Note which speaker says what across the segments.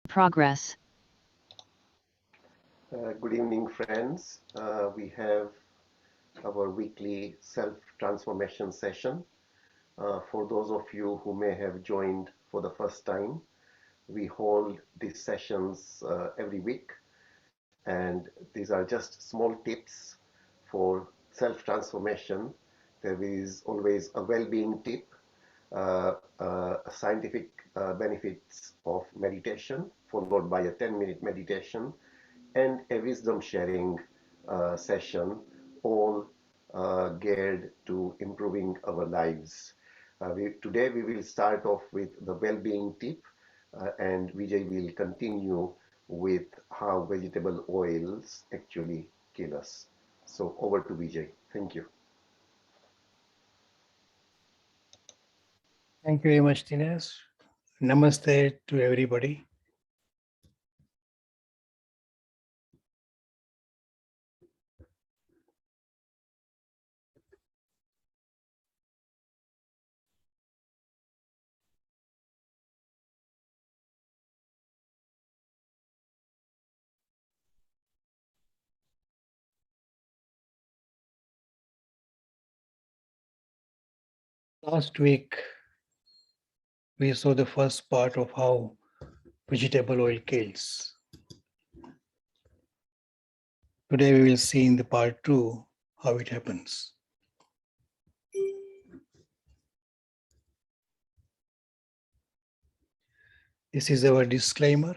Speaker 1: Progress.
Speaker 2: Good evening, friends. We have our weekly self-transformation session. For those of you who may have joined for the first time, we hold these sessions every week, and these are just small tips for self-transformation. There is always a well-being tip, scientific benefits of meditation, followed by a 10-minute meditation, and a wisdom sharing session, all geared to improving our lives. Today we will start off with the well-being tip, and Vijay will continue with how vegetable oils actually kill us. So over to Vijay. Thank you.
Speaker 3: Thank you very much, Dinesh. Namaste to everybody. Last week, we saw the first part of how vegetable oil kills. Today, we will see in the part 2 how it happens. This is our disclaimer.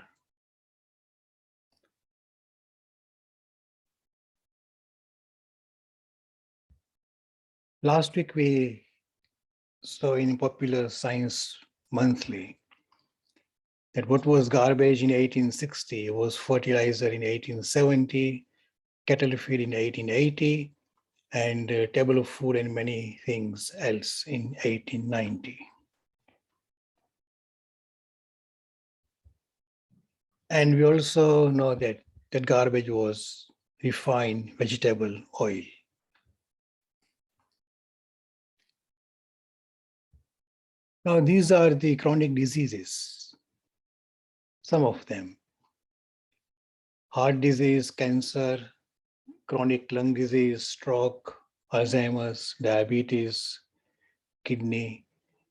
Speaker 3: Last week, we saw in Popular Science Monthly that what was garbage in 1860 was fertilizer in 1870, cattle feed in 1880, and table of food and many things else in 1890. And we also know that that garbage was refined vegetable oil. Now, these are the chronic diseases, some of them. Heart disease, cancer, chronic lung disease, stroke, Alzheimer's, diabetes, kidney,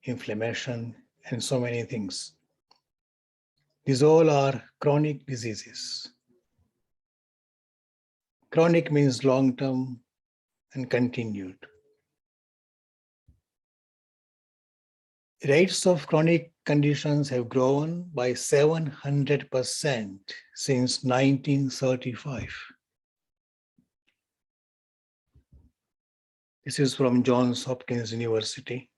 Speaker 3: inflammation, and so many things. These all are chronic diseases. Chronic means long-term and continued. Rates of chronic conditions have grown by 700% since 1935. This is from Johns Hopkins University.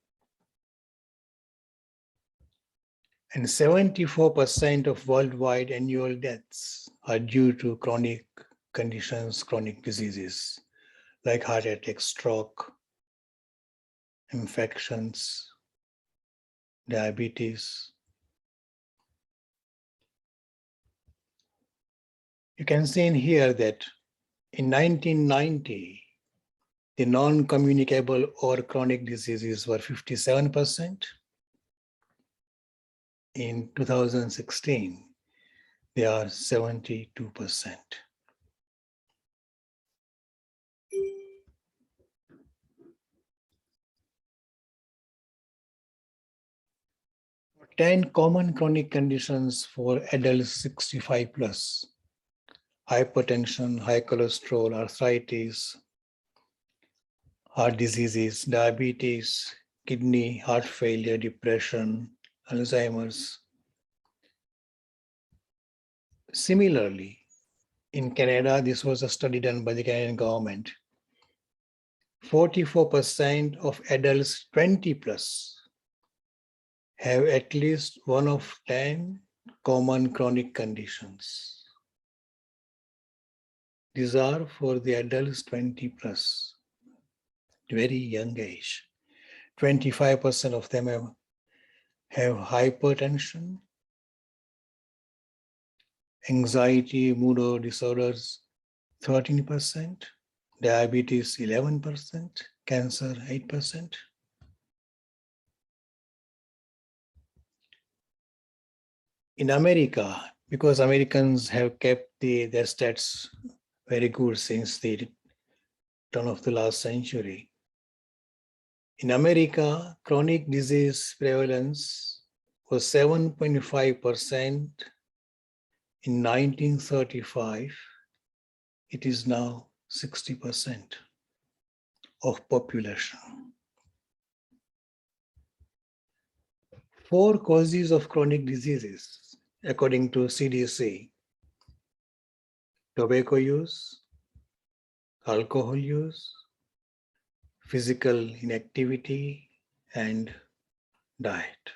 Speaker 3: And 74% of worldwide annual deaths are due to chronic conditions, chronic diseases, like heart attack, stroke, infections, diabetes. You can see in here that in 1990, the non-communicable or chronic diseases were 57%. In 2016, they are 72%. Ten common chronic conditions for adults 65 plus: hypertension, high cholesterol, arthritis, heart diseases, diabetes, kidney, heart failure, depression, Alzheimer's. Similarly, in Canada, this was a study done by the Canadian government. 44% of adults 20 plus have at least one of 10 common chronic conditions. These are for the adults 20 plus, very young age. 25% of them have hypertension, anxiety, mood disorders, 13%, diabetes, 11%, cancer, 8%. In America, because Americans have kept their stats very good since the turn of the last century. In America, chronic disease prevalence was 7.5% in 1935. It is now 60% of population. 4 causes of chronic diseases, according to CDC: tobacco use, alcohol use, physical inactivity, and diet.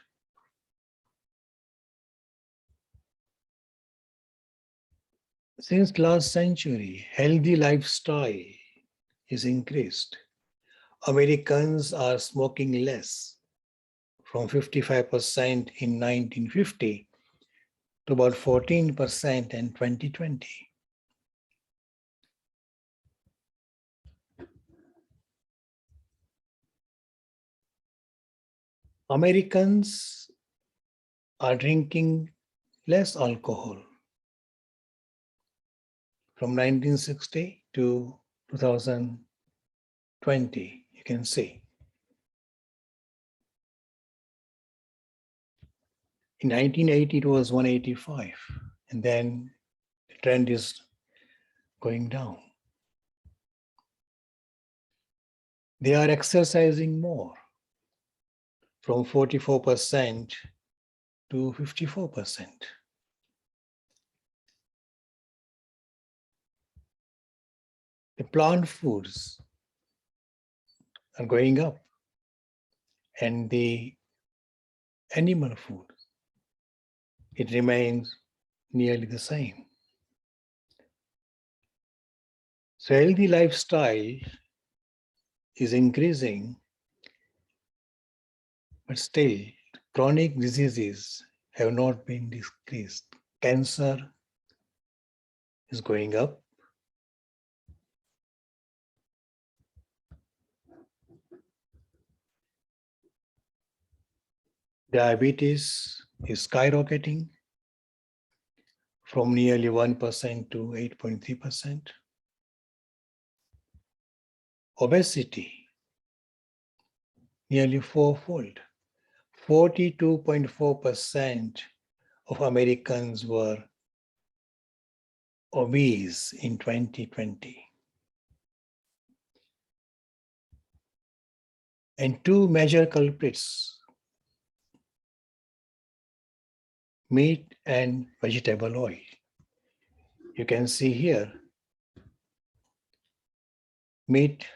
Speaker 3: Since last century, healthy lifestyle is increased. Americans are smoking less, from 55% in 1950 to about 14% in 2020. Americans are drinking less alcohol from 1960 to 2020, you can see. In 1980, it was 185, and then the trend is going down. They are exercising more, from 44% to 54%. The plant foods are going up, and the animal food, it remains nearly the same. So healthy lifestyle is increasing, but still chronic diseases have not been decreased. Cancer is going up. Diabetes is skyrocketing from nearly 1% to 8.3%. Obesity, nearly fourfold. 42.4% of Americans were obese in 2020. And 2 major culprits: meat and vegetable oil. You can see here, meat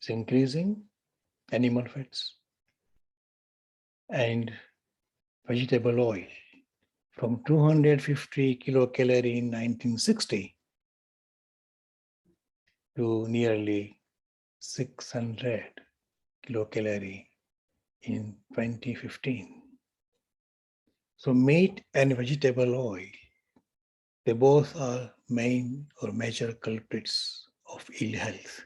Speaker 3: is increasing, animal fats, and vegetable oil from 250 kilocalorie in 1960 to nearly 600 kilocalorie in 2015. So meat and vegetable oil, they both are main or major culprits of ill health.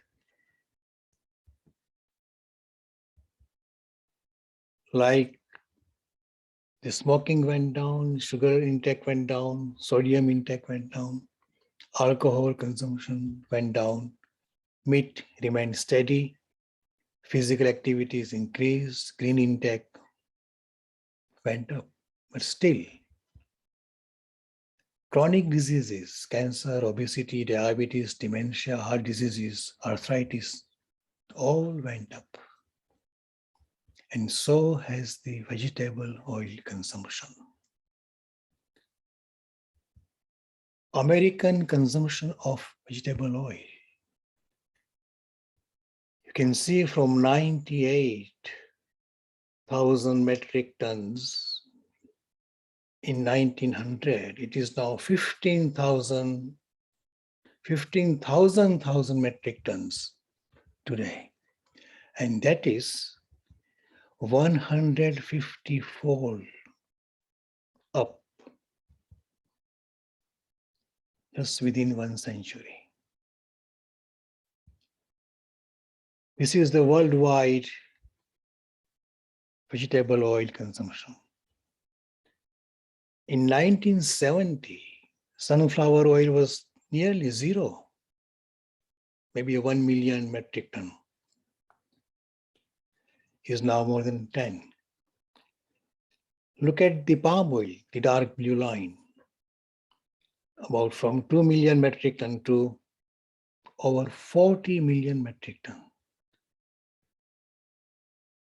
Speaker 3: Like the smoking went down, sugar intake went down, sodium intake went down, alcohol consumption went down, meat remained steady, physical activities increased, green intake went up. But still, chronic diseases, cancer, obesity, diabetes, dementia, heart diseases, arthritis, all went up. And so has the vegetable oil consumption. American consumption of vegetable oil, you can see from 98,000 metric tons in 1900, it is now 15,000 metric tons today. And that is 150-fold up just within 1 century. This is the worldwide vegetable oil consumption. In 1970, sunflower oil was nearly zero, maybe 1 million metric ton. Is now more than 10. Look at the palm oil, the dark blue line, about from 2 million metric ton to over 40 million metric ton.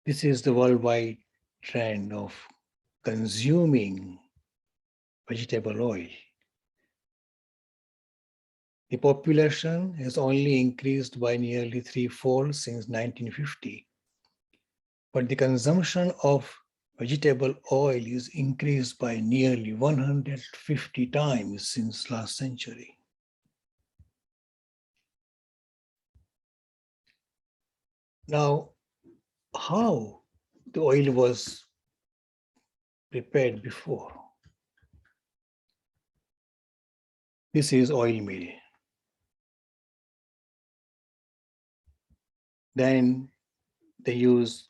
Speaker 3: This is the worldwide trend of consuming vegetable oil. The population has only increased by nearly threefold since 1950, but the consumption of vegetable oil is increased by nearly 150 times since last century. Now, how the oil was prepared before? This is oil mill. Then they use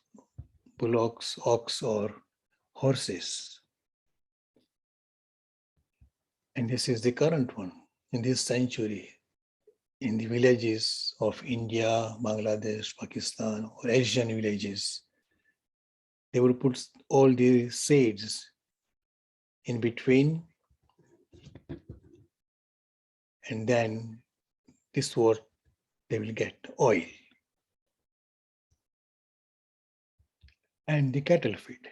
Speaker 3: bullocks, ox, or horses. And this is the current one in this century. In the villages of India, Bangladesh, Pakistan, or Asian villages, they would put all the seeds in between, and then this is what they will get, oil. And the cattle feed.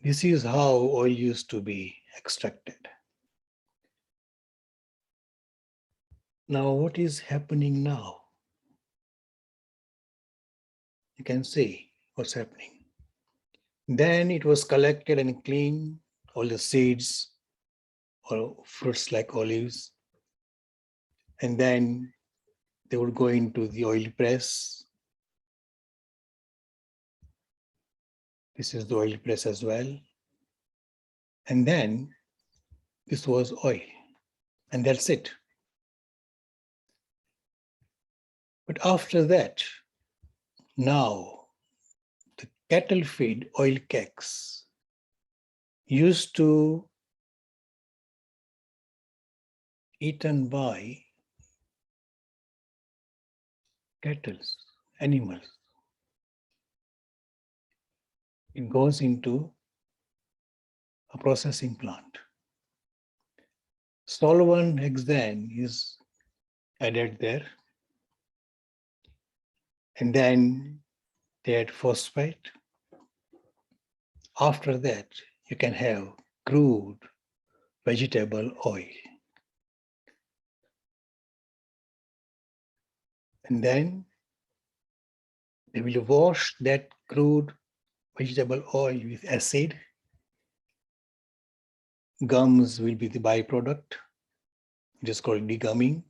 Speaker 3: This is how oil used to be extracted. Now, what is happening now? You can see what's happening. Then it was collected and cleaned, all the seeds or fruits like olives. And then they would go into the oil press. This is the oil press as well. And then this was oil. And that's it. But after that, now the cattle feed oil cakes used to eaten by cattle, animals. It goes into a processing plant. Solvent hexane is added there. And then they add phosphate. After that, you can have crude vegetable oil. And then they will wash that crude vegetable oil with acid. Gums will be the byproduct. It is called degumming.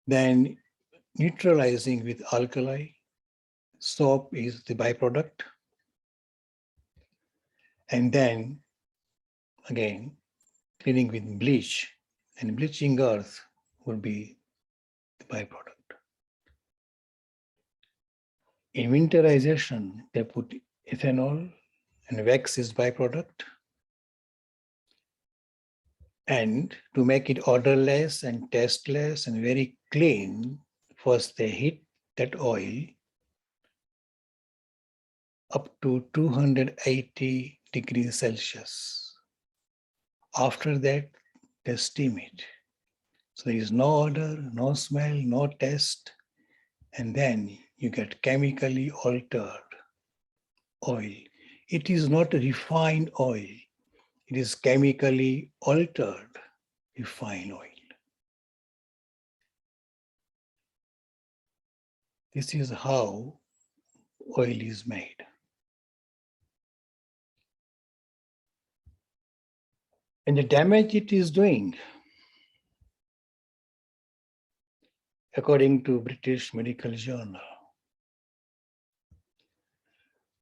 Speaker 3: Then neutralizing with alkali. Soap is the byproduct. And then again, cleaning with bleach, and bleaching earth would be the byproduct. In winterization, they put ethanol, and wax is byproduct. And to make it odorless and tasteless and very clean, first they heat that oil up to 280 degrees Celsius. After that, they steam it. So there is no odor, no smell, no taste. And then you get chemically altered oil. It is not refined oil. It is chemically altered refined oil. This is how oil is made. And the damage it is doing, according to British Medical Journal,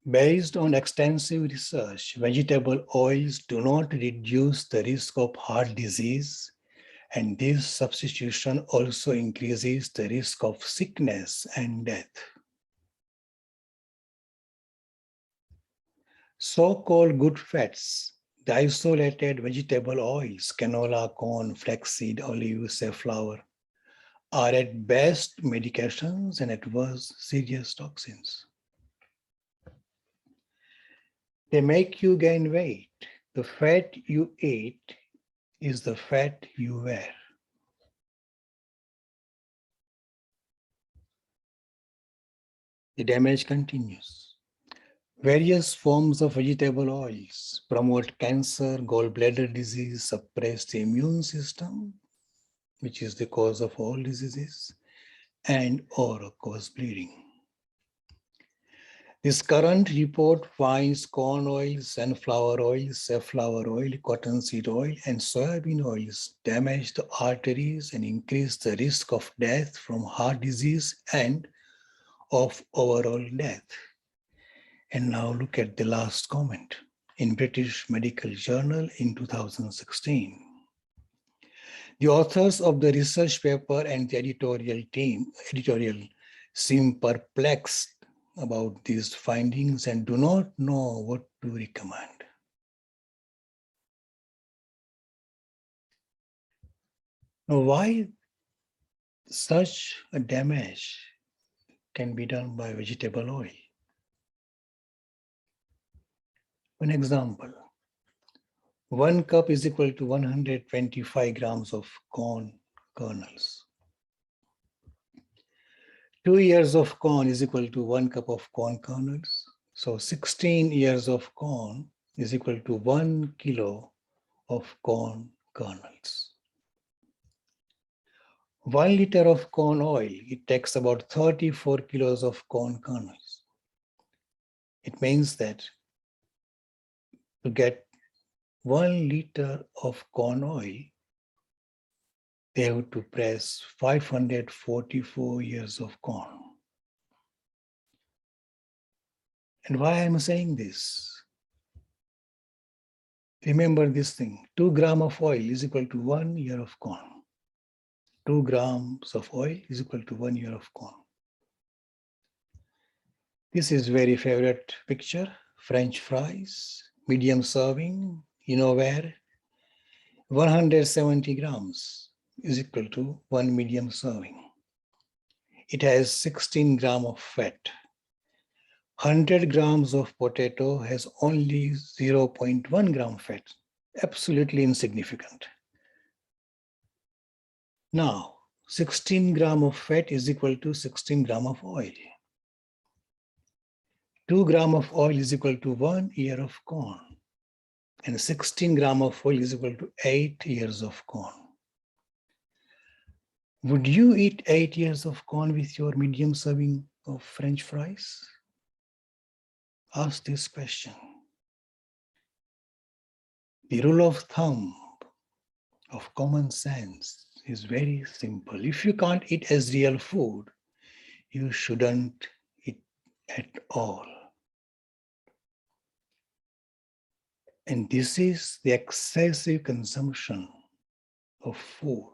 Speaker 3: based on extensive research, vegetable oils do not reduce the risk of heart disease, and this substitution also increases the risk of sickness and death. So-called good fats, the isolated vegetable oils, canola, corn, flaxseed, olive, safflower, are at best medications and at worst serious toxins. They make you gain weight. The fat you eat is the fat you wear. The damage continues. Various forms of vegetable oils promote cancer, gallbladder disease, suppress the immune system, which is the cause of all diseases, and or cause bleeding. This current report finds corn oil, sunflower oil, safflower oil, cottonseed oil, and soybean oils damage the arteries and increase the risk of death from heart disease and of overall death. And now look at the last comment in British Medical Journal in 2016. The authors of the research paper and the editorial seem perplexed about these findings and do not know what to recommend. Now, why such a damage can be done by vegetable oil? An example, 1 cup is equal to 125 grams of corn kernels. 2 ears of corn is equal to 1 cup of corn kernels. So 16 ears of corn is equal to 1 kilo of corn kernels. 1 liter of corn oil, it takes about 34 kilos of corn kernels. It means that to get 1 liter of corn oil, they have to press 544 ears of corn. And why I'm saying this? Remember this thing, 2 grams of oil is equal to 1 ear of corn. 2 grams of oil is equal to 1 ear of corn. This is very favorite picture, French fries, medium serving, you know where? 170 grams is equal to 1 medium serving. It has 16 grams of fat. 100 grams of potato has only 0.1 gram fat, absolutely insignificant. Now, 16 grams of fat is equal to 16 grams of oil. 2 grams of oil is equal to 1 ear of corn. And 16 grams of oil is equal to 8 ears of corn. Would you eat 8 ears of corn with your medium serving of French fries? Ask this question. The rule of thumb of common sense is very simple. If you can't eat as real food, you shouldn't eat at all. And this is the excessive consumption of food,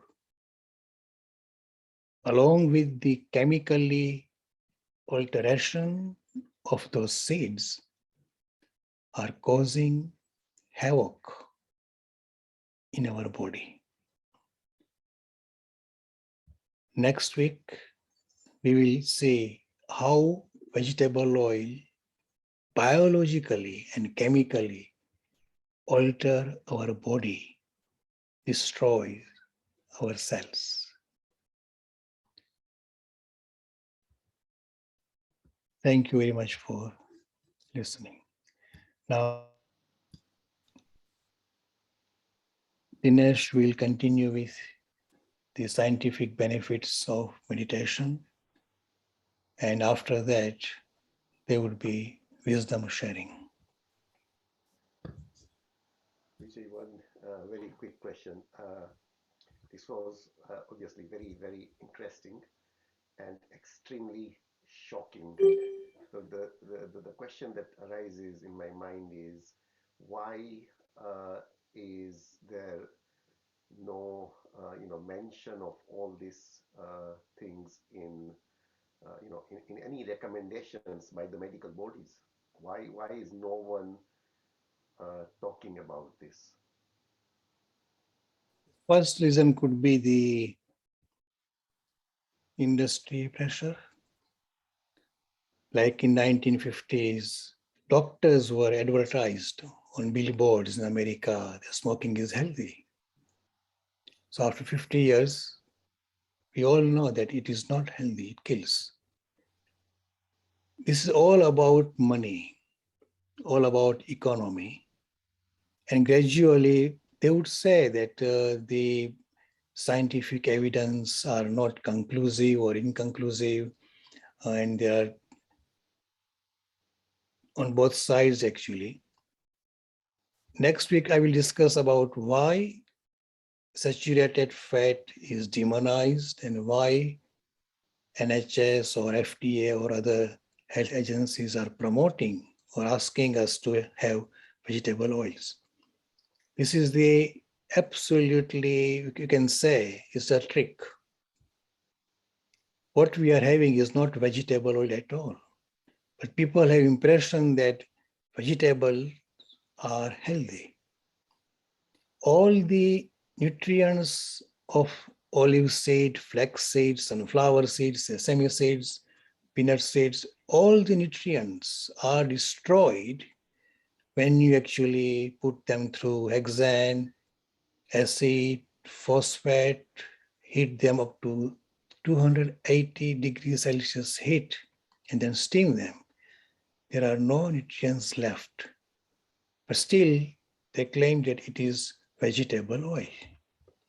Speaker 3: along with the chemically alteration of those seeds, are causing havoc in our body. Next week, we will see how vegetable oil biologically and chemically alter our body, destroy our cells. Thank you very much for listening. Now, Dinesh will continue with the scientific benefits of meditation. And after that, there would be wisdom sharing.
Speaker 2: Vijay, one very quick question. This was obviously very, very interesting and extremely shocking. So the question that arises in my mind is why is there no mention of all these things in in any recommendations by the medical bodies? Why is no one talking about this?
Speaker 3: First reason could be the industry pressure. Like in 1950s, doctors were advertised on billboards in America that smoking is healthy. So after 50 years, we all know that it is not healthy, it kills. This is all about money, all about economy. And gradually, they would say that the scientific evidence are not conclusive or inconclusive, and they are on both sides actually. Next week, I will discuss about why saturated fat is demonized and why NHS or FDA or other health agencies are promoting or asking us to have vegetable oils. This is the absolutely, you can say, is a trick. What we are having is not vegetable oil at all. But people have impression that vegetables are healthy. All the nutrients of olive seed, flax seeds, sunflower seeds, sesame seeds, peanut seeds, all the nutrients are destroyed when you actually put them through hexane, acid, phosphate, heat them up to 280 degrees Celsius heat, and then steam them. There are no nutrients left. But still, they claim that it is vegetable oil.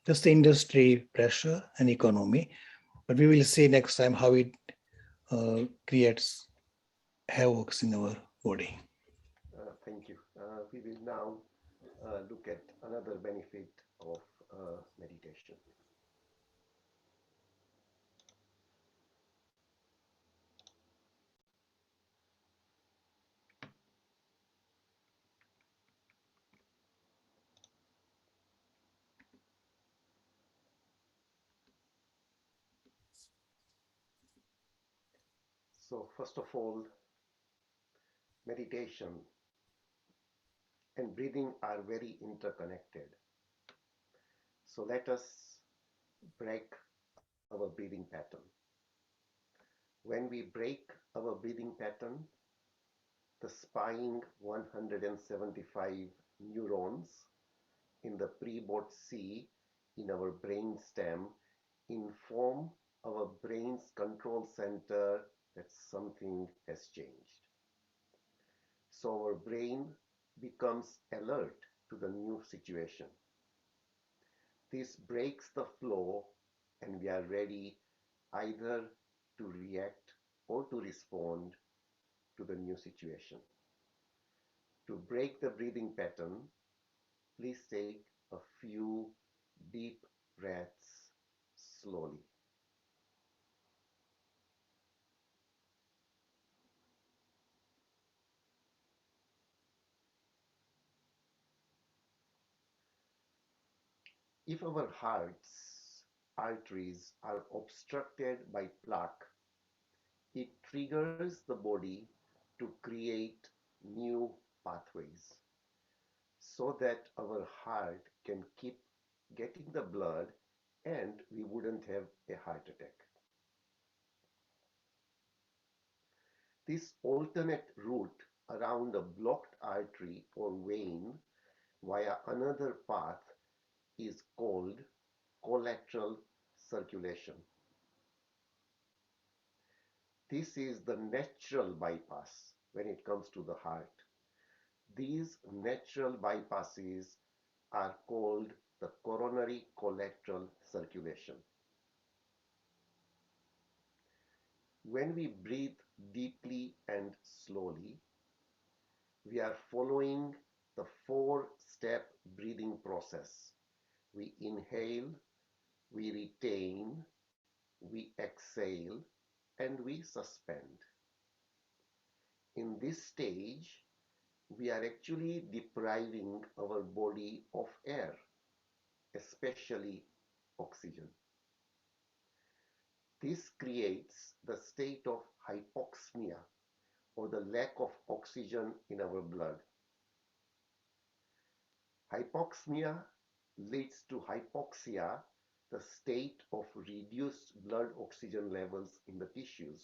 Speaker 3: Just the industry pressure and economy. But we will see next time how it creates havoc in our body.
Speaker 2: Thank you. We will now look at another benefit of meditation. So, first of all, meditation and breathing are very interconnected. So, let us break our breathing pattern. When we break our breathing pattern, the spine 175 neurons in the pre-board C in our brain stem inform our brain's control center that something has changed. So our brain becomes alert to the new situation. This breaks the flow and we are ready either to react or to respond to the new situation. To break the breathing pattern, please take a few deep breaths slowly. If our heart's arteries are obstructed by plaque, it triggers the body to create new pathways so that our heart can keep getting the blood and we wouldn't have a heart attack. This alternate route around a blocked artery or vein via another path is called collateral circulation. This is the natural bypass when it comes to the heart. These natural bypasses are called the coronary collateral circulation. When we breathe deeply and slowly, we are following the four-step breathing process. We inhale, we retain, we exhale, and we suspend. In this stage, we are actually depriving our body of air, especially oxygen. This creates the state of hypoxemia or the lack of oxygen in our blood. Hypoxemia leads to hypoxia, the state of reduced blood oxygen levels in the tissues.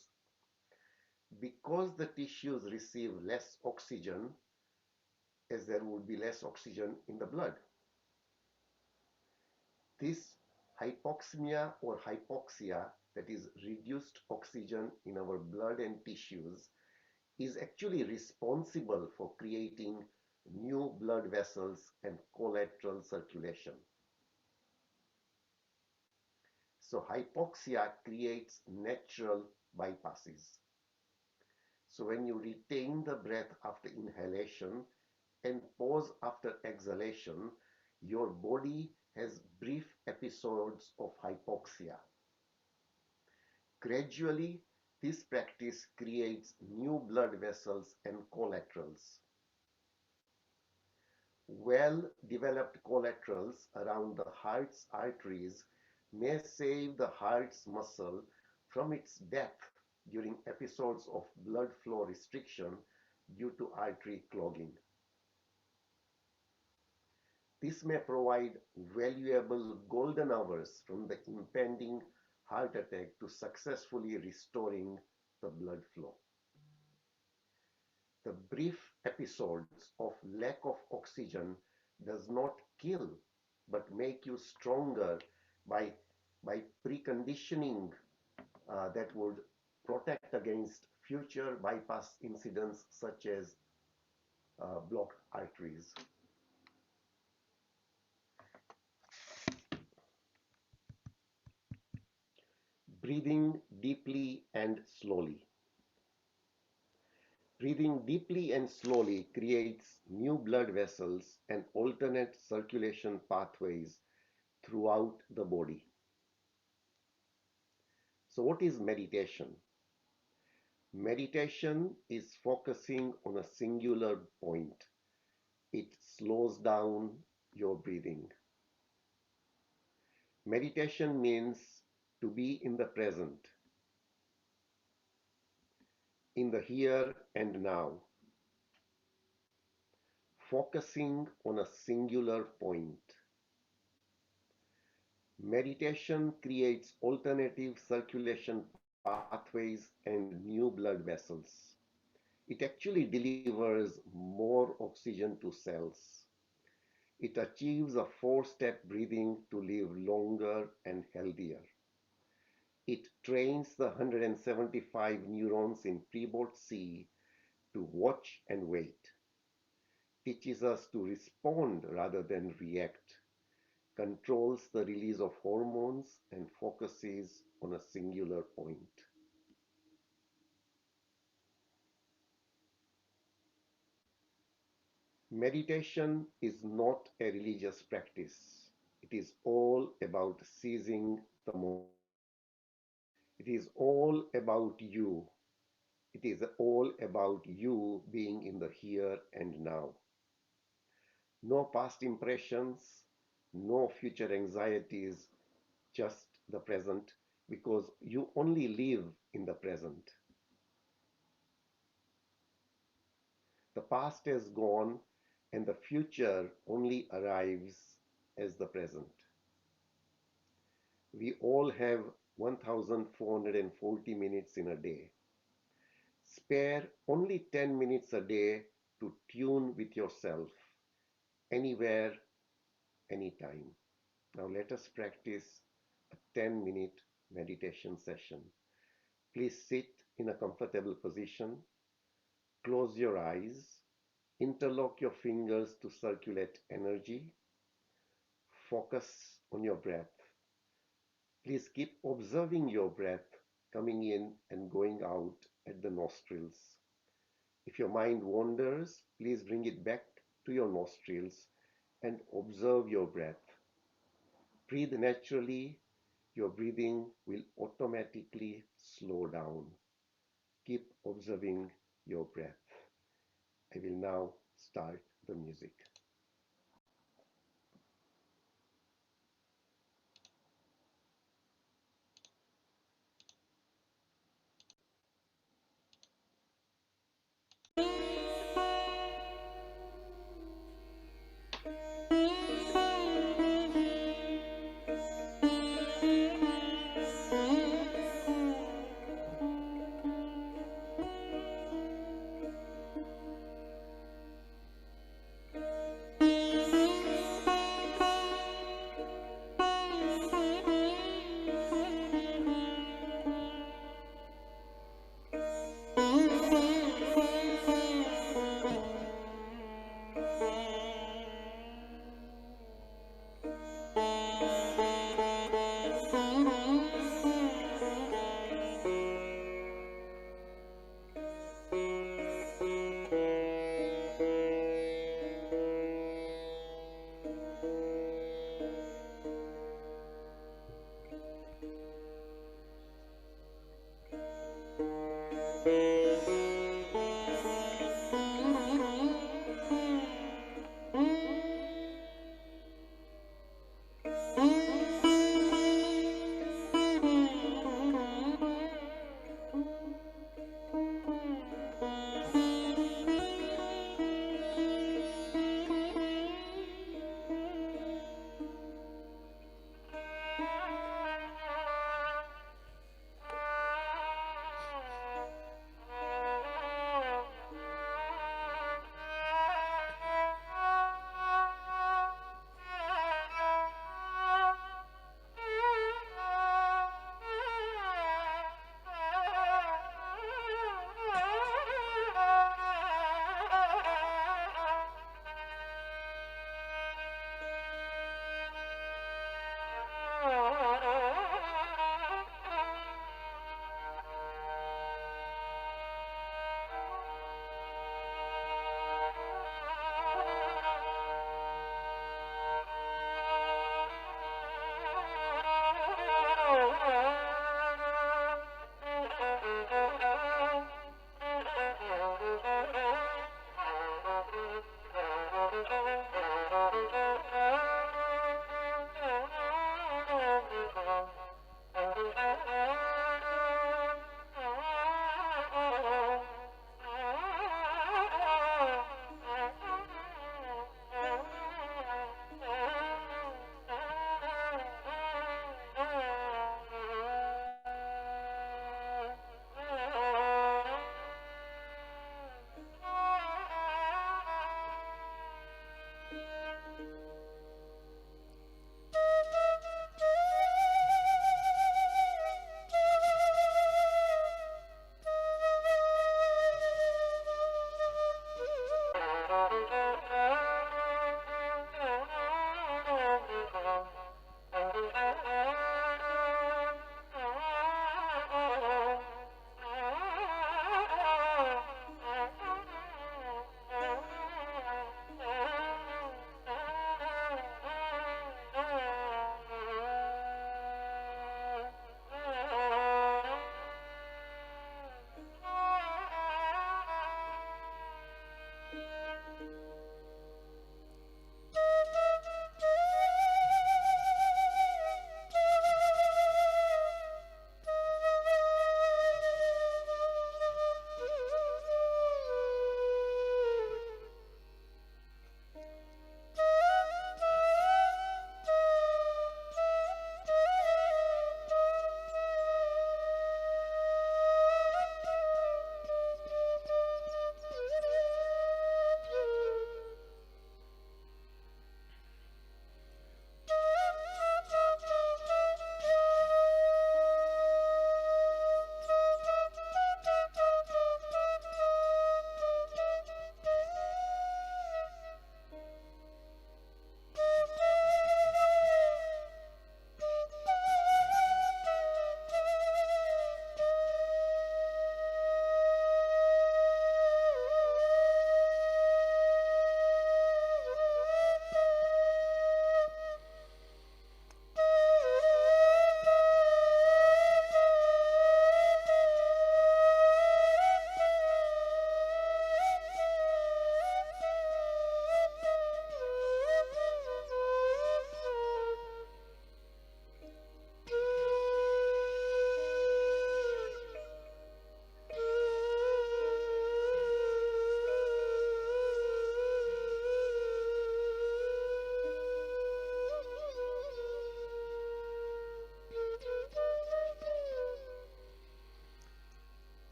Speaker 2: Because the tissues receive less oxygen, as there would be less oxygen in the blood. This hypoxemia or hypoxia, that is reduced oxygen in our blood and tissues, is actually responsible for creating new blood vessels and collateral circulation. So hypoxia creates natural bypasses. So when you retain the breath after inhalation and pause after exhalation, your body has brief episodes of hypoxia. Gradually, this practice creates new blood vessels and collaterals. Well-developed collaterals around the heart's arteries may save the heart's muscle from its death during episodes of blood flow restriction due to artery clogging. This may provide valuable golden hours from the impending heart attack to successfully restoring the blood flow. The brief episodes of lack of oxygen does not kill but make you stronger by, by preconditioning that would protect against future bypass incidents such as blocked arteries. Breathing deeply and slowly. Breathing deeply and slowly creates new blood vessels and alternate circulation pathways throughout the body. So what is meditation? Meditation is focusing on a singular point. It slows down your breathing. Meditation means to be in the present, in the here and now, focusing on a singular point. Meditation creates alternative circulation pathways and new blood vessels. It actually delivers more oxygen to cells. It achieves a four-step breathing to live longer and healthier. It trains the 175 neurons in prebord C to watch and wait, teaches us to respond rather than react, controls the release of hormones, and focuses on a singular point. Meditation is not a religious practice. It is all about seizing the moment. It is all about you. It is all about you being in the here and now. No past impressions, no future anxieties, just the present, because you only live in the present. The past is gone and the future only arrives as the present. We all have 1440 minutes in a day. Spare only 10 minutes a day to tune with yourself, anywhere, anytime. Now let us practice a 10-minute meditation session. Please sit in a comfortable position, close your eyes, interlock your fingers to circulate energy, focus on your breath. Please keep observing your breath coming in and going out at the nostrils. If your mind wanders, please bring it back to your nostrils and observe your breath. Breathe naturally. Your breathing will automatically slow down. Keep observing your breath. I will now start the music.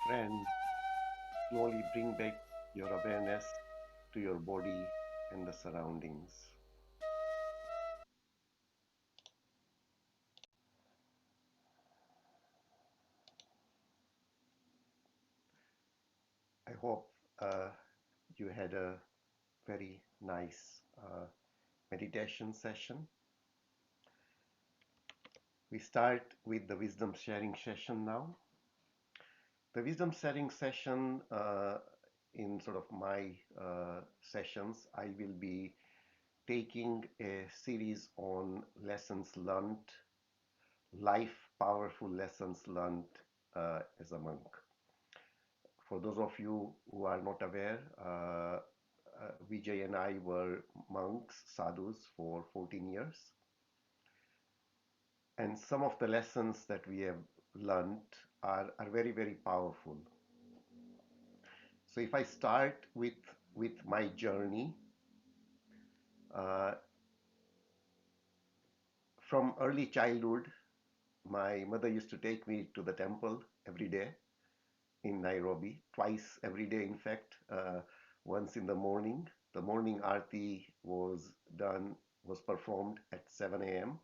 Speaker 2: friend, slowly bring back your awareness to your body and the surroundings. I hope you had a very nice meditation session. We start with the wisdom sharing session now. The wisdom sharing session, in sort of my sessions, I will be taking a series on lessons learned, life powerful lessons learned as a monk. For those of you who are not aware, Vijay and I were monks, sadhus, for 14 years. And some of the lessons that we have learned are very, very powerful. So if I start with my journey, uh, from early childhood, my mother used to take me to the temple every day in Nairobi, twice every day, in fact. Once in the morning, the morning arti was performed at 7 a.m.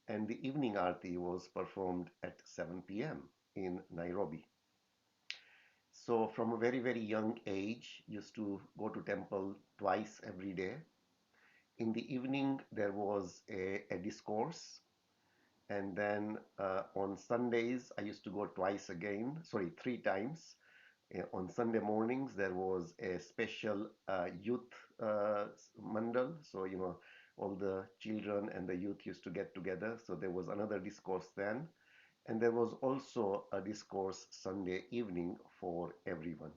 Speaker 2: and the evening arti was performed at 7 p.m. in Nairobi. So from a very, very young age, used to go to temple twice every day. In the evening, there was a discourse. And then on Sundays, I used to go three times. On Sunday mornings, there was a special youth mandal. So, all the children and the youth used to get together. So there was another discourse then. And there was also a discourse Sunday evening for everyone.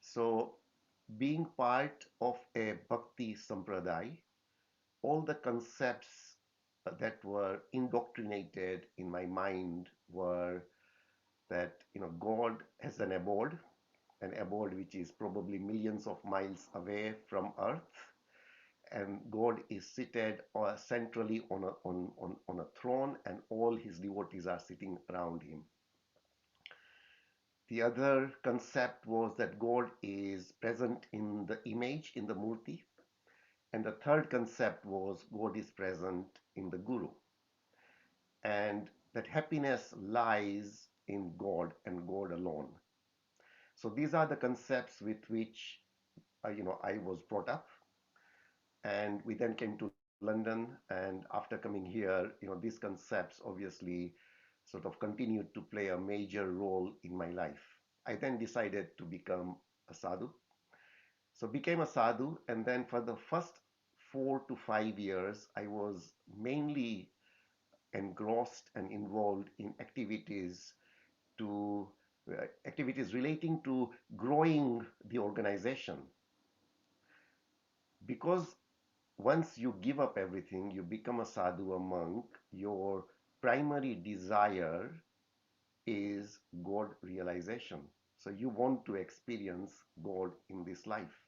Speaker 2: So, being part of a bhakti sampradaya, all the concepts that were indoctrinated in my mind were that God has an abode which is probably millions of miles away from Earth, and God is seated centrally on a throne, and all his devotees are sitting around him. The other concept was that God is present in the image, in the murti. And the third concept was God is present in the Guru. And that happiness lies in God and God alone. So these are the concepts with which I was brought up. And we then came to London, and after coming here, these concepts obviously sort of continued to play a major role in my life. I then decided to become a sadhu. So became a sadhu, and then for the first 4 to 5 years, I was mainly engrossed and involved in to activities relating to growing the organization. Because once you give up everything, you become a sadhu, a monk, your primary desire is God realization. So you want to experience God in this life.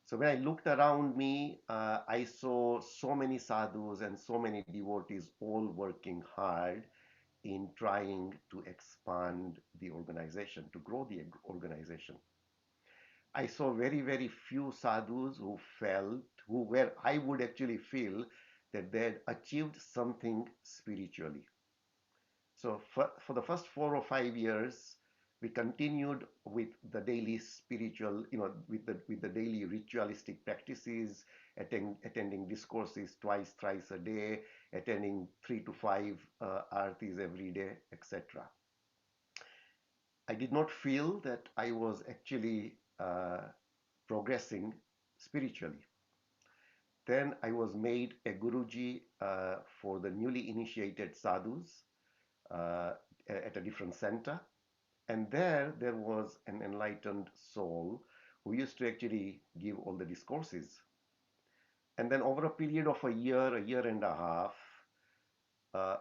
Speaker 2: So when I looked around me, I saw so many sadhus and so many devotees all working hard in trying to expand the organization, to grow the organization. I saw very, very few sadhus where I would actually feel that they had achieved something spiritually. So for the first 4 or 5 years, we continued with the daily spiritual, with the daily ritualistic practices, attending discourses twice, thrice a day, attending 3 to 5 artis every day, etc. I did not feel that I was actually progressing spiritually. Then I was made a Guruji for the newly initiated sadhus uh, at a different center. And there was an enlightened soul who used to actually give all the discourses. And then over a period of a year and a half,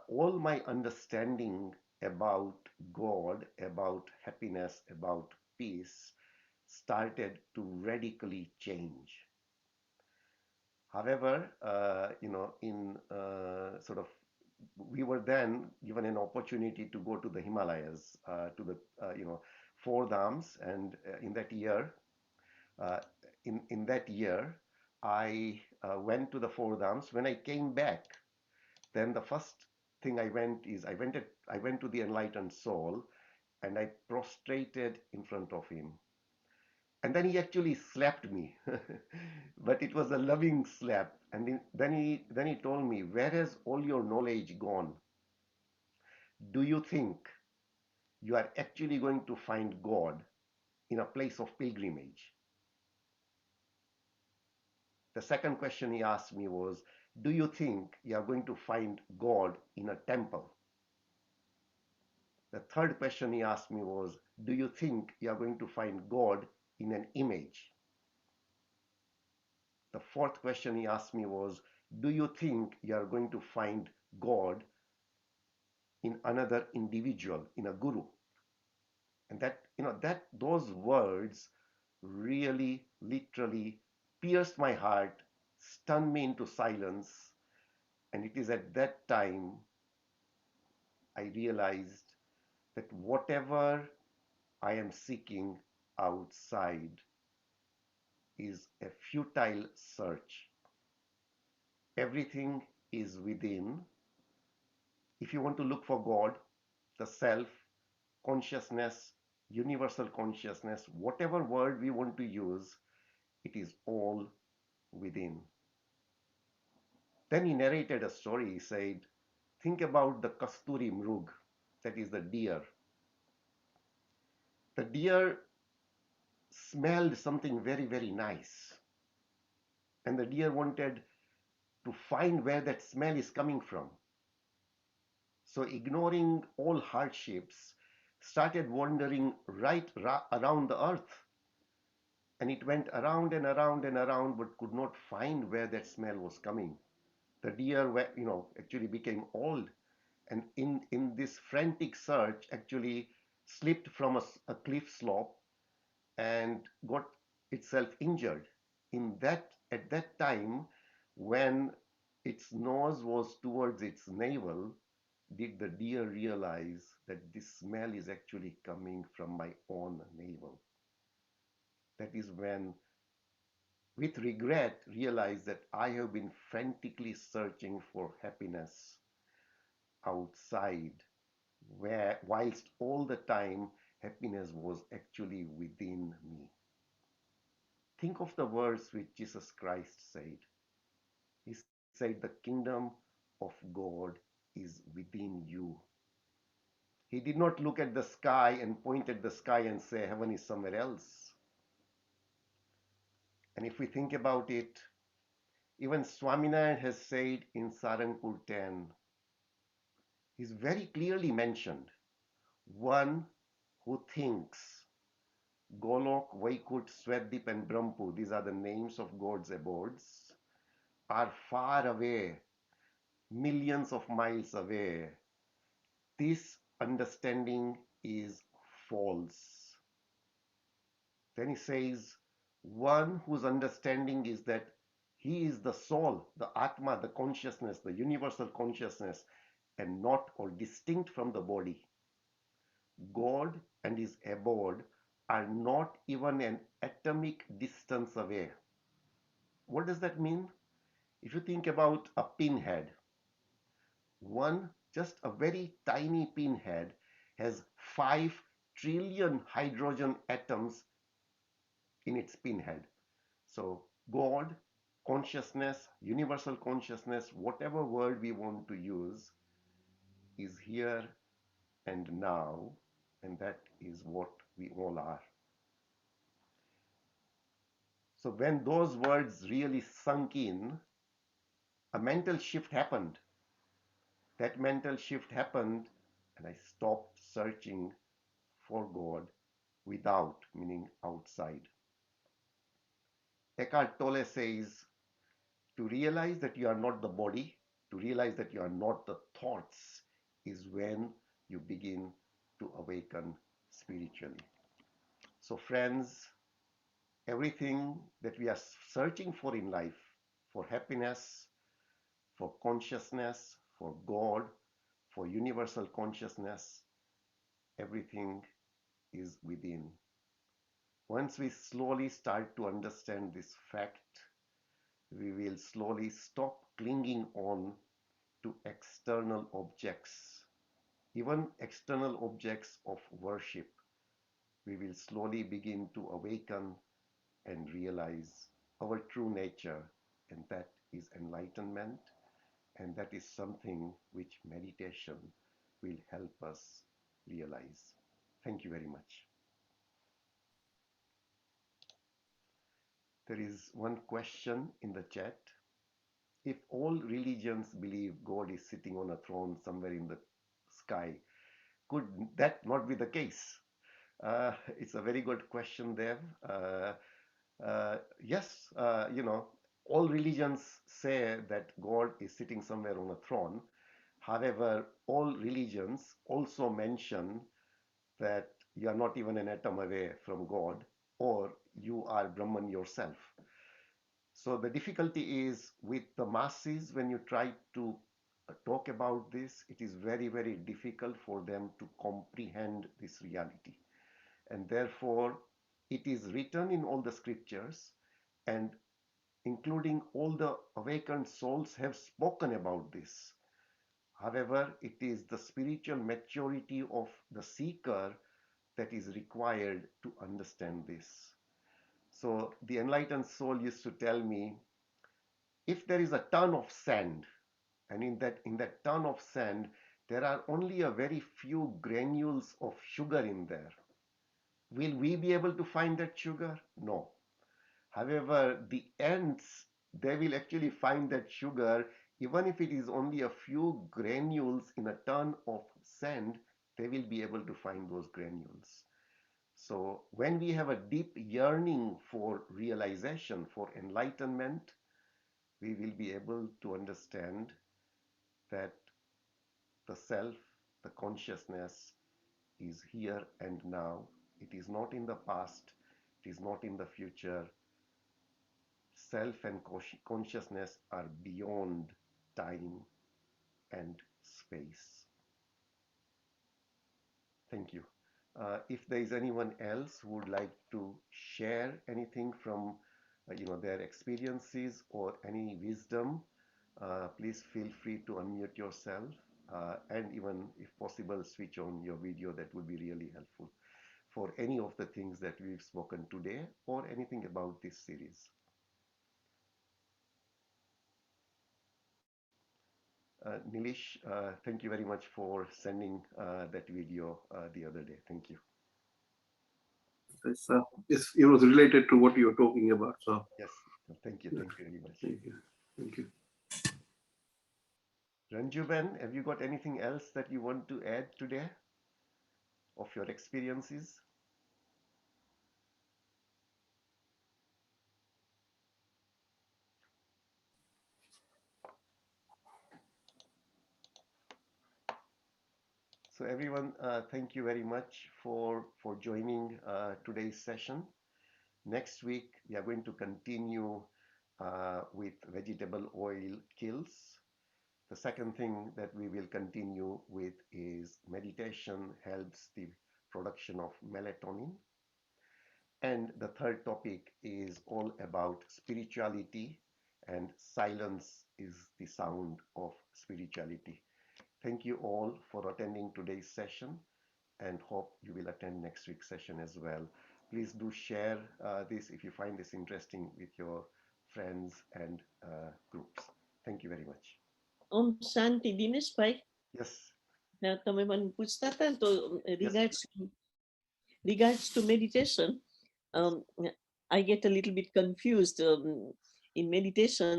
Speaker 2: all my understanding about God, about happiness, about peace started to radically change. However, in sort of we were then given an opportunity to go to the Himalayas, to the four dhams, and uh, in that year, I went to the four dhams. When I came back, then the first thing I went to the enlightened soul, and I prostrated in front of him. And then he actually slapped me, but it was a loving slap. And then he told me, "Where has all your knowledge gone? Do you think you are actually going to find God in a place of pilgrimage?" The second question he asked me was, "Do you think you are going to find God in a temple?" The third question he asked me was, "Do you think you are going to find God in an image?" The fourth question he asked me was, "Do you think you are going to find God in another individual, in a guru?" And that those words really, literally pierced my heart, stunned me into silence. And it is at that time I realized that whatever I am seeking outside is a futile search. Everything is within. If you want to look for God, the self, consciousness, universal consciousness, whatever word we want to use, it is all within. Then he narrated a story. He said, "Think about the Kasturi Mrug, that is the deer. The deer smelled something very, very nice. And the deer wanted to find where that smell is coming from. So, ignoring all hardships, started wandering around the earth. And it went around and around and around, but could not find where that smell was coming. The deer, actually became old, and in this frantic search, actually slipped from a cliff slope and got itself injured. At that time, when its nose was towards its navel, did the deer realize that this smell is actually coming from my own navel. That is when, with regret, realized that I have been frantically searching for happiness outside, where whilst all the time happiness was actually within me. Think of the words which Jesus Christ said. He said, "The kingdom of God is within you." He did not look at the sky and point at the sky and say, "Heaven is somewhere else." And if we think about it, even Swaminarayan has said in Sarangpur 10, he's very clearly mentioned, one who thinks Golok, Vaikut, Swetdip, and Brahmpur, these are the names of God's abodes, are far away, millions of miles away. This understanding is false. Then he says, one whose understanding is that he is the soul, the Atma, the consciousness, the universal consciousness, and not or distinct from the body. God and his abode are not even an atomic distance away. What does that mean? If you think about a pinhead, just a very tiny pinhead has 5 trillion hydrogen atoms in its pinhead. So God, consciousness, universal consciousness, whatever word we want to use, is here and now, and that is what we all are. So when those words really sunk in, a mental shift happened. That mental shift happened, and I stopped searching for God without, meaning outside. Eckhart Tolle says, to realize that you are not the body, to realize that you are not the thoughts, is when you begin to awaken spiritually. So, friends, everything that we are searching for in life, for happiness, for consciousness, for God, for universal consciousness, everything is within. Once we slowly start to understand this fact, we will slowly stop clinging on to external objects, even external objects of worship. We will slowly begin to awaken and realize our true nature, and that is enlightenment, and that is something which meditation will help us realize. Thank you very much. There is one question in the chat. If all religions believe God is sitting on a throne somewhere in the sky, could that not be the case? It's a very good question there. Yes, all religions say that God is sitting somewhere on a throne. However, all religions also mention that you are not even an atom away from God, or you are Brahman yourself. So the difficulty is with the masses, when you try to talk about this, it is very, very difficult for them to comprehend this reality. And therefore, it is written in all the scriptures, and including all the awakened souls have spoken about this. However, it is the spiritual maturity of the seeker that is required to understand this. So the enlightened soul used to tell me, if there is a ton of sand, and in that ton of sand, there are only a very few granules of sugar in there. Will we be able to find that sugar? No. However, the ants, they will actually find that sugar, even if it is only a few granules in a ton of sand, they will be able to find those granules. So when we have a deep yearning for realization, for enlightenment, we will be able to understand that the self, the consciousness is here and now. It is not in the past, it is not in the future. Self and consciousness are beyond time and space. Thank you. If there is anyone else who would like to share anything from their experiences or any wisdom, please feel free to unmute yourself, and even if possible switch on your video. That would be really helpful for any of the things that we've spoken today or anything about this series. Nilish, thank you very much for sending that video the other day. Thank you.
Speaker 1: It was related to what you were talking about. So
Speaker 2: Yes, thank you. Thank you very much.
Speaker 1: thank you. Thank you.
Speaker 2: Ranjuben, have you got anything else that you want to add today of your experiences? So everyone, thank you very much for joining today's session. Next week, we are going to continue with vegetable oil kills. The second thing that we will continue with is meditation helps the production of melatonin. And the third topic is all about spirituality, and silence is the sound of spirituality. Thank you all for attending today's session, and hope you will attend next week's session as well. Please do share this if you find this interesting with your friends and groups. Thank you very much.
Speaker 4: Om Shanti, Dinesh bhai.
Speaker 2: Yes.
Speaker 4: Now, તમે મને પૂછતા હતા ને તો
Speaker 2: Yes.
Speaker 4: regards to meditation, I get a little bit confused. In meditation,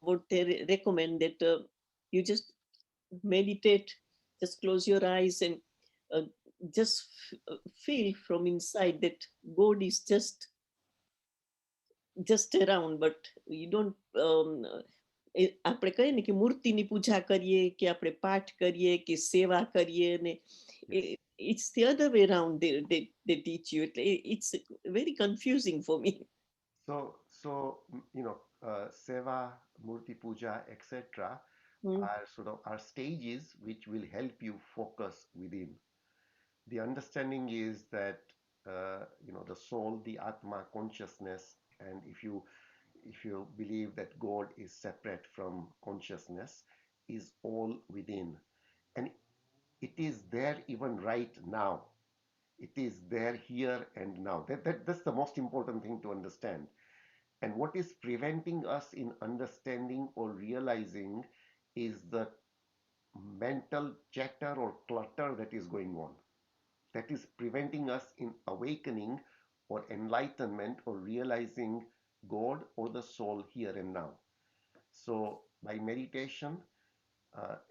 Speaker 4: what they recommend that you just meditate, just close your eyes and just feel from inside that God is just around, but you don't આપણે કહીએ ને કે મૂર્તિની પૂજા કરીએ કે આપણે પાઠ કરીએ કે સેવા કરીએ ને it's the other way around. They teach you. It's very confusing for me.
Speaker 2: So seva, murti puja, etc.
Speaker 4: Mm.
Speaker 2: are sort of are stages which will help you focus within. The understanding is that the soul, the Atma, consciousness, and if you believe that God is separate from consciousness, is all within, and it is there even right now. It is there here and now. That's the most important thing to understand. And what is preventing us in understanding or realizing is the mental chatter or clutter that is going on, that is preventing us in awakening or enlightenment or realizing God or the soul here and now. So by meditation,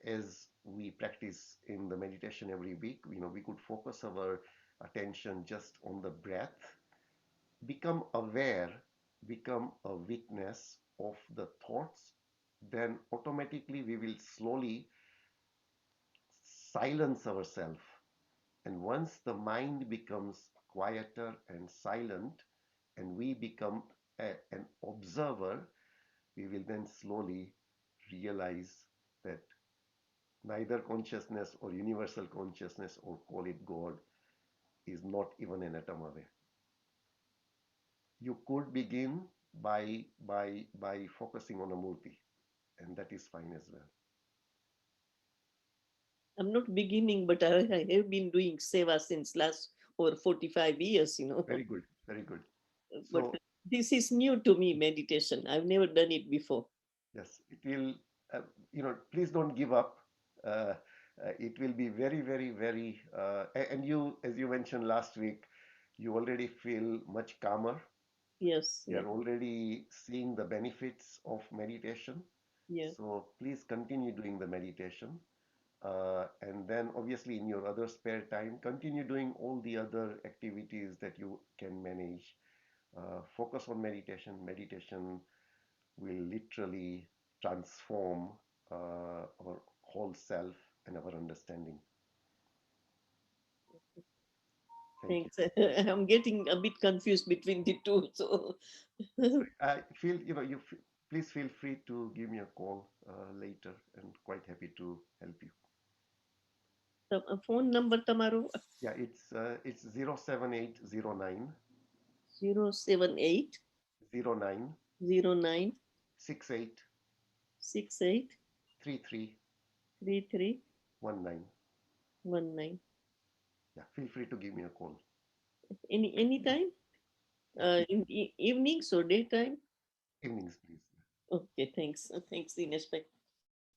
Speaker 2: as we practice in the meditation every week, we could focus our attention just on the breath, become aware, become a witness of the thoughts, then automatically we will slowly silence ourselves. And once the mind becomes quieter and silent, and we become an observer, we will then slowly realize that neither consciousness or universal consciousness, or call it God, is not even an atom away. You could begin by focusing on a murti, and that is fine as well.
Speaker 4: I'm not beginning, but I have been doing seva since last over 45 years,
Speaker 2: Very good, very good.
Speaker 4: But
Speaker 2: So
Speaker 4: this is new to me, meditation. I've never done it before.
Speaker 2: yes, it will, please don't give up. Uh, it will be very, very, very, and you, as you mentioned last week, you already feel much calmer.
Speaker 4: Yes, yeah,
Speaker 2: You're already seeing the benefits of meditation.
Speaker 4: yeah.
Speaker 2: So please continue doing the meditation. And then obviously in your other spare time, continue doing all the other activities that you can manage. Focus on meditation. Meditation will literally transform our whole self and our understanding. Thank you.
Speaker 4: Thanks. I'm getting a bit confused between the two. So,
Speaker 2: I feel, please feel free to give me a call later, and quite happy to help you.
Speaker 4: phone number tomorrow
Speaker 2: Yeah, it's 07809
Speaker 4: 078
Speaker 2: 09
Speaker 4: 09
Speaker 2: 68
Speaker 4: 68 33
Speaker 2: 19.
Speaker 4: 19.
Speaker 2: Yeah, feel free to give me a call.
Speaker 4: Any time?
Speaker 2: Yeah,
Speaker 4: In evenings or daytime?
Speaker 2: evenings, please.
Speaker 4: Okay, thanks. Thanks, Dinesh.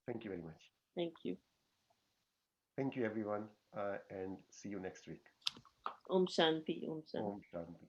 Speaker 2: Thank you very much.
Speaker 4: Thank you.
Speaker 2: Thank you, everyone, and see you next week.
Speaker 4: Om Shanti. Om Shanti.
Speaker 2: Om Shanti.